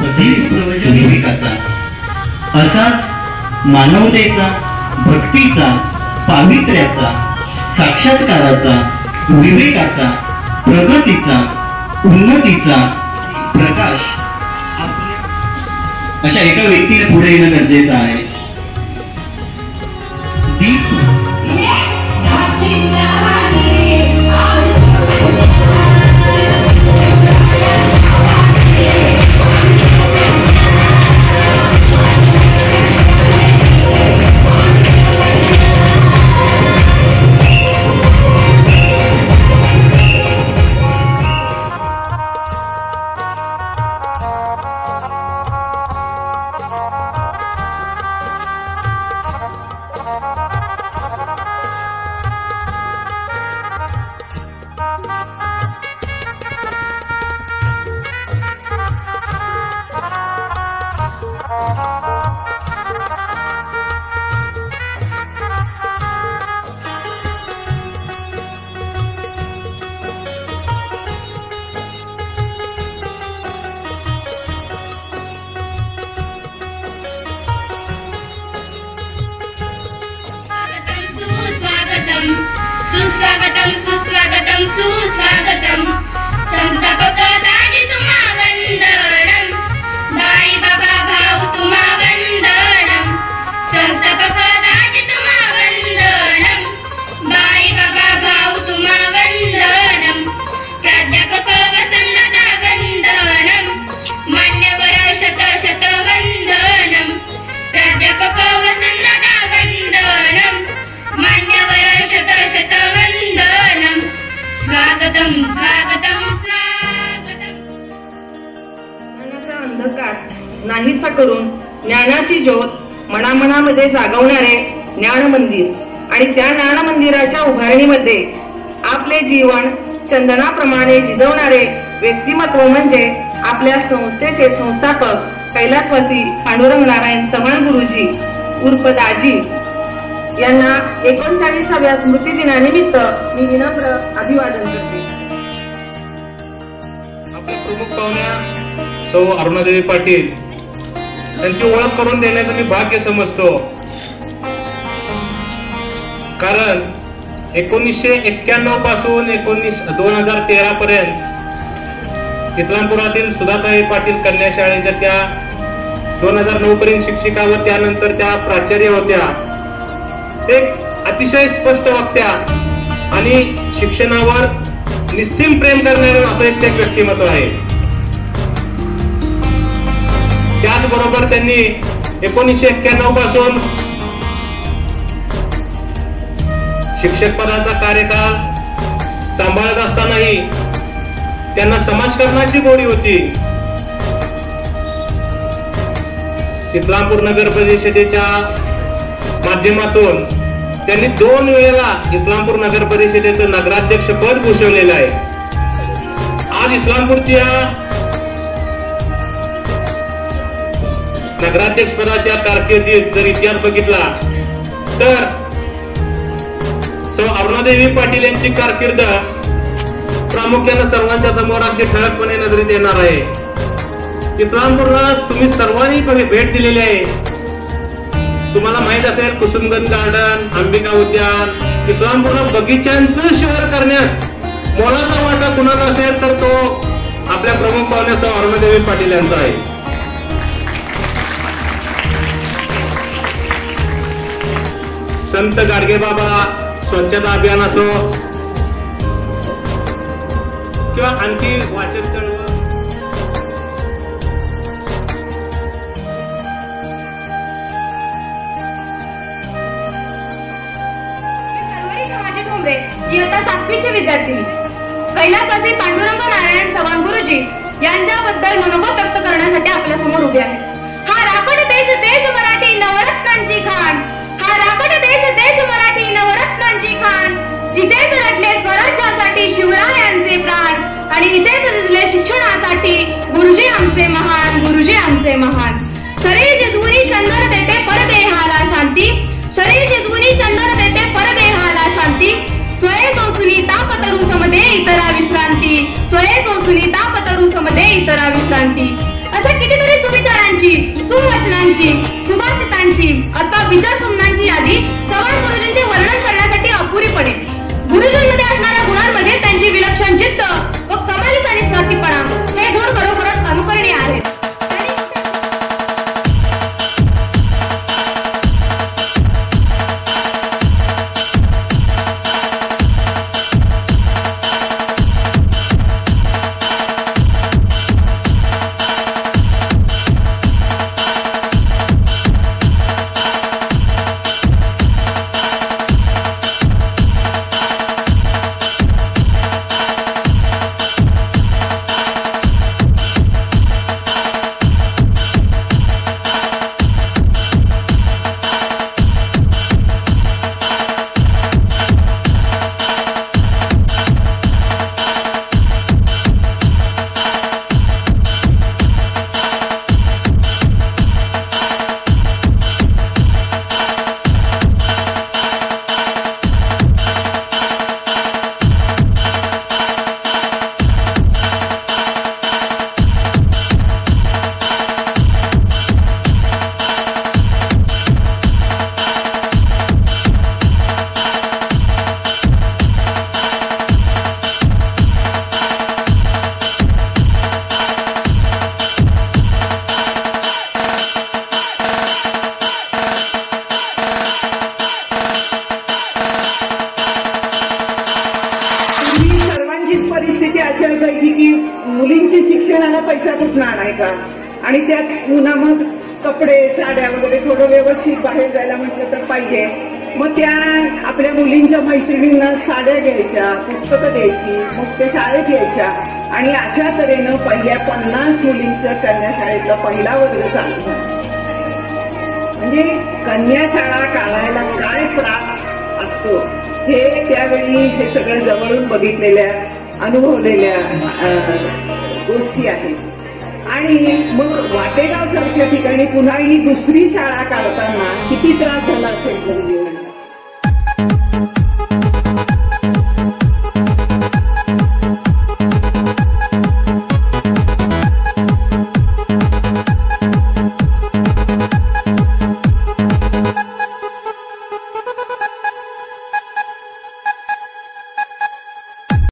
प्रवचन विवेकाचा, असाच मानवतेचा, भक्तीचा, पावित्र्याचा, साक्षात्काराचा, विवेकाचा, प्रगतीचा, उन्नतीचा प्रकाश अशा एका व्यक्तीला पुढे येणं गरजेचं आहे. नाहीसा करून ज्ञानाची ज्योत मनामनामध्ये जागवणारे ज्ञान मंदिर आणि त्या ज्ञान मंदिराच्या उभारणीमध्ये आपले जीवन चंदनाप्रमाणे झिजवणारे व्यक्तिमत्व म्हणजे आपल्या संस्थेचे संस्थापक कैलासवासी पांडुरंग नारायण चव्हाण गुरुजी उर्फ दाजी यांना 39व्या स्मृती दिनानिमित्त मी विनम्र अभिवादन करते. आपल्या प्रमुख पाहुण्या सौ अरुणादेवी पाटील त्यांची ओळख करून देण्याचं मी भाग्य समजतो. कारण 1991 पासून 2013 पर्यंत इस्लामपुरातील सुधाताई पाटील कन्या शाळेच्या त्या 2009 पर्यंत शिक्षिका व त्यानंतर त्या प्राचार्य होत्या. एक अतिशय स्पष्ट वक्त्या आणि शिक्षणावर निस्सीम प्रेम करणारे असं एक व्यक्तिमत्व आहे. त्याचबरोबर त्यांनी 1991 पासून शिक्षक पदाचा कार्यकाळ सांभाळत असतानाही त्यांना समाजकारणाची गोडी होती. इस्लामपूर नगर परिषदेच्या माध्यमातून त्यांनी 2 वेळेला इस्लामपूर नगर परिषदेचं नगराध्यक्ष पद भूषवलेलं आहे. आज इस्लामपूरच्या नगराध्यक्ष पदाच्या कारकिर्दीत जर इतिहास बघितला तर सौ अरुणादेवी पाटील यांची कारकीर्द प्रामुख्याने सर्वांच्या समोर अगदी ठळकपणे नजरेत येणार आहे. इस्लामपूरला तुम्ही सर्वांनी भेट दिलेली आहे. तुम्हाला माहित असेल कुसुमगंज गार्डन, अंबिका उद्यान, इस्लामपूरला बगीच्यांचं शहर करण्यात मोलाचा वाटा कुणाचा असेल तर तो आपल्या प्रमुख पाहुण्या सौ अरुणादेवी पाटील यांचा आहे. संत गाडगेबाबा स्वच्छता अभियान असो किंवा आणखी वाचन चळवळ, इयत्ता 7वीचे विद्यार्थिनी कैलासवासी पांडुरंग नारायण चव्हाण गुरुजी यांच्याबद्दल मनोगत व्यक्त करण्यासाठी आपल्या समोर उभे आहे. हा राकट देश देश मराठी नवरत्नांची खाण, हा राकट देश देश मराठी नवरत्नांची खाण. इथेच लढले स्वराज्यासाठी शिवरायांचे प्राण आणि इथेच झिजले शिक्षणासाठी गुरुजी आमचे महान, गुरुजी आमचे महान. शरीर जिजवुनी चंदन देते परदेहाला शांती, शरीर जिजवुनी चंदन देते परदेहाला शांती. स्वये चोचुनी तापतरू समदे इतरा विश्रांती, स्वये चोचुनी तापतरू समदे इतरा विश्रांती. अशा कितीतरी सुविचारांची, सुवचनांची, सुभाषितांची अथवा विचार सुमनांची यादी चव्हाण गुरुजींचे वर्णन करण्यासाठी अपुरी पडेल. गुरुजींमध्ये असणाऱ्या गुणांमध्ये त्यांची विलक्षण जिद्द व कमालीचा निस्वार्थीपणा हे गुण खरोखरच अनुकरणीय आहेत. मुलींची शिक्षणाला पैसा कुठून आणायचा आणि त्यात पुन्हा मग कपडे साड्या वगैरे थोडं व्यवस्थित बाहेर जायला म्हटलं तर पाहिजे. मग त्या आपल्या मुलींच्या मैत्रिणींना साड्या घ्यायच्या, पुस्तकं द्यायची, मग ते शाळेत यायच्या आणि अशा तऱ्हेनं पहिल्या 50 मुलींचं कन्याशाळेतला पहिला वर्ग चालू झाला. म्हणजे कन्याशाळा काढायला काय त्रास असतो हे त्यावेळी हे सगळं जवळून बघितलेल्या अनुभवलेल्या गोष्टी आहेत. आणि मग वाटेगाव सारख्या ठिकाणी पुन्हा ही दुसरी शाळा काढताना किती त्रास झाला असेल